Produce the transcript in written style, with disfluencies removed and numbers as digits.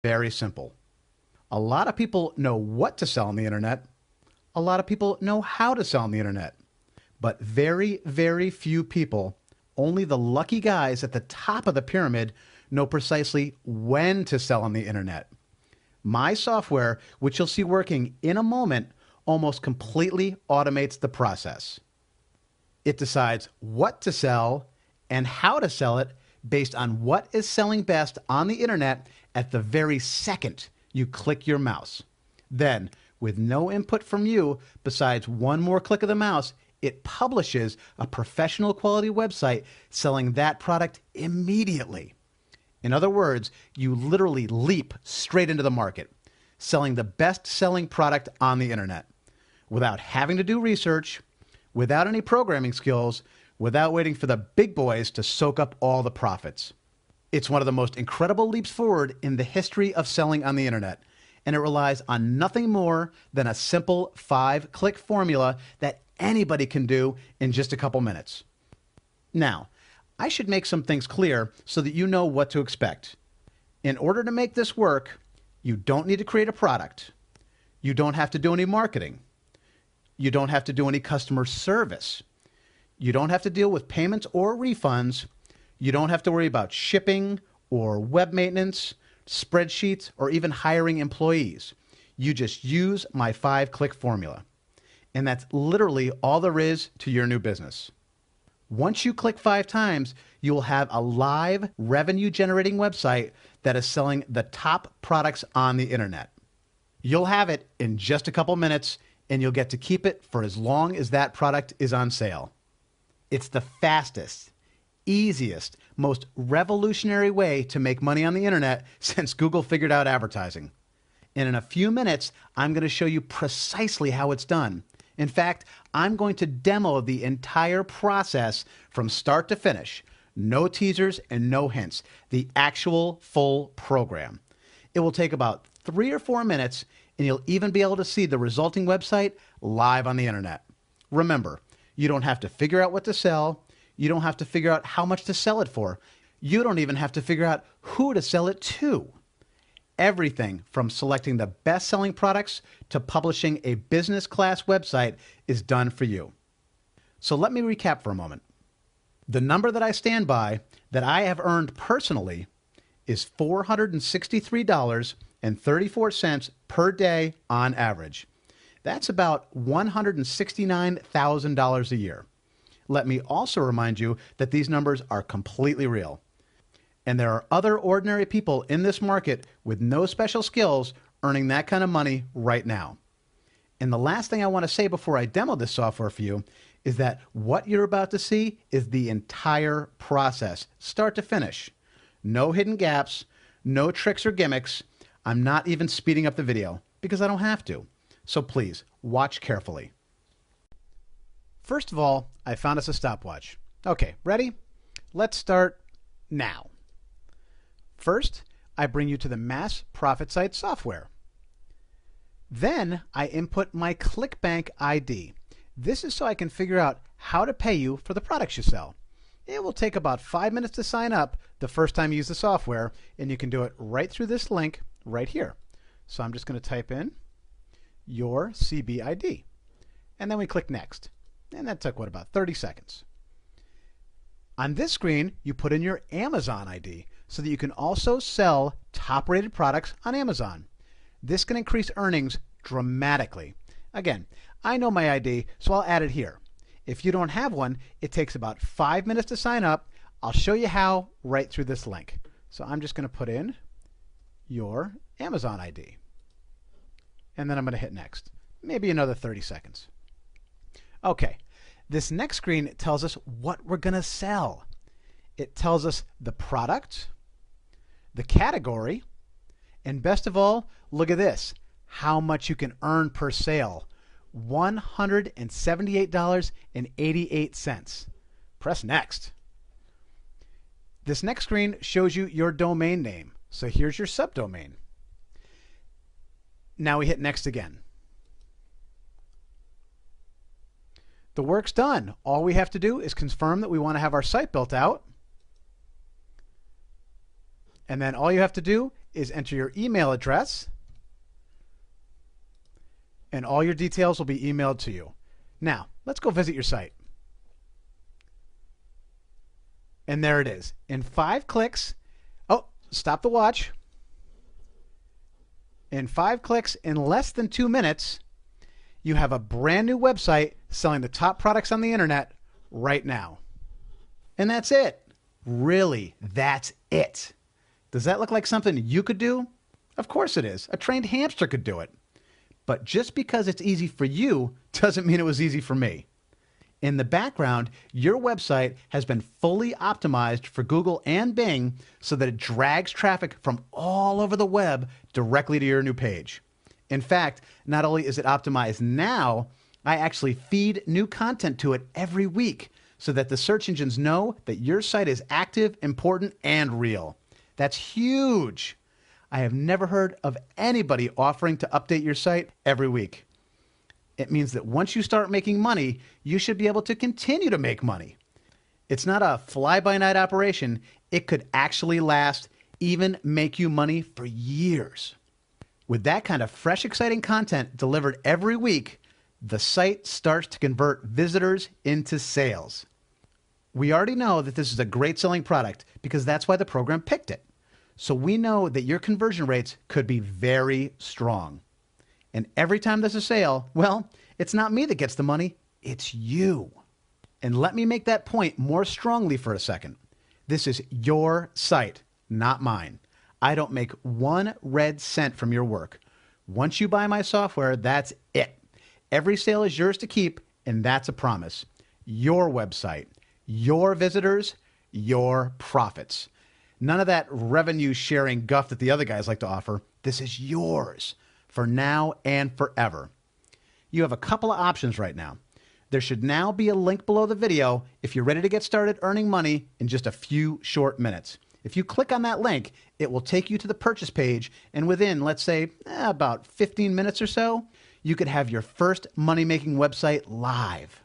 Very simple. A lot of people know what to sell on the internet. A lot of people know how to sell on the internet. But very, very few people, only the lucky guys at the top of the pyramid, know precisely when to sell on the internet. My software, which you'll see working in a moment, almost completely automates the process. It decides what to sell and how to sell it based on what is selling best on the internet at the very second you click your mouse. Then, with no input from you besides one more click of the mouse, it publishes a professional quality website selling that product immediately. In other words, you literally leap straight into the market, selling the best-selling product on the internet, without having to do research, without any programming skills, without waiting for the big boys to soak up all the profits. It's one of the most incredible leaps forward in the history of selling on the internet, and it relies on nothing more than a simple 5-click formula that anybody can do in just a couple minutes. Now, I should make some things clear so that you know what to expect. In order to make this work, you don't need to create a product. You don't have to do any marketing. You don't have to do any customer service. You don't have to deal with payments or refunds. You don't have to worry about shipping or web maintenance, spreadsheets, or even hiring employees. You just use my 5-click formula. And that's literally all there is to your new business. Once you click 5 times, you will have a live revenue-generating website that is selling the top products on the internet. You'll have it in just a couple minutes, and you'll get to keep it for as long as that product is on sale. It's the fastest, easiest, most revolutionary way to make money on the internet since Google figured out advertising. And in a few minutes, I'm going to show you precisely how it's done. In fact, I'm going to demo the entire process from start to finish. No teasers and no hints. The actual full program. It will take about 3 or 4 minutes, and you'll even be able to see the resulting website live on the internet. Remember, you don't have to figure out what to sell. You don't have to figure out how much to sell it for. You don't even have to figure out who to sell it to. Everything from selecting the best-selling products to publishing a business-class website is done for you. So let me recap for a moment. The number that I stand by, that I have earned personally, is $463.34 per day on average. That's about $169,000 a year. Let me also remind you that these numbers are completely real. And there are other ordinary people in this market with no special skills earning that kind of money right now. And the last thing I want to say before I demo this software for you is that what you're about to see is the entire process, start to finish. No hidden gaps, no tricks or gimmicks. I'm not even speeding up the video because I don't have to. So please, watch carefully. First of all, I found us a stopwatch. Okay, ready? Let's start now. First, I bring you to the Mass Profit Site software. Then I input my ClickBank ID. This is so I can figure out how to pay you for the products you sell. It will take about 5 minutes to sign up the first time you use the software, and you can do it right through this link right here. So I'm just going to type in your CBID. And then we click Next. And that took, about 30 seconds. On this screen, you put in your Amazon ID so that you can also sell top-rated products on Amazon. This can increase earnings dramatically. Again, I know my ID, so I'll add it here. If you don't have one, it takes about 5 minutes to sign up. I'll show you how right through this link. So I'm just going to put in your Amazon ID. And then I'm going to hit Next. Maybe another 30 seconds. Okay, this next screen tells us what we're going to sell. It tells us the product, the category, and best of all, look at this, how much you can earn per sale. $178.88. Press Next. This next screen shows you your domain name. So here's your subdomain. Now we hit Next again. The work's done. All we have to do is confirm that we want to have our site built out. And then all you have to do is enter your email address, and all your details will be emailed to you. Now, let's go visit your site. And there it is. In 5 clicks, oh, stop the watch. In 5 clicks, in less than 2 minutes, you have a brand new website selling the top products on the internet right now. And that's it. Really, that's it. Does that look like something you could do? Of course it is. A trained hamster could do it. But just because it's easy for you doesn't mean it was easy for me. In the background, your website has been fully optimized for Google and Bing so that it drags traffic from all over the web directly to your new page. In fact, not only is it optimized now, I actually feed new content to it every week so that the search engines know that your site is active, important, and real. That's huge. I have never heard of anybody offering to update your site every week. It means that once you start making money, you should be able to continue to make money. It's not a fly-by-night operation. It could actually last, even make you money for years. With that kind of fresh, exciting content delivered every week, the site starts to convert visitors into sales. We already know that this is a great selling product because that's why the program picked it. So we know that your conversion rates could be very strong. And every time there's a sale, well, it's not me that gets the money, it's you. And let me make that point more strongly for a second. This is your site, not mine. I don't make 1 red cent from your work. Once you buy my software, that's it. Every sale is yours to keep, and that's a promise. Your website, your visitors, your profits. None of that revenue sharing guff that the other guys like to offer. This is yours for now and forever. You have a couple of options right now. There should now be a link below the video if you're ready to get started earning money in just a few short minutes. If you click on that link, it will take you to the purchase page, and within, let's say, about 15 minutes or so, you could have your first money-making website live.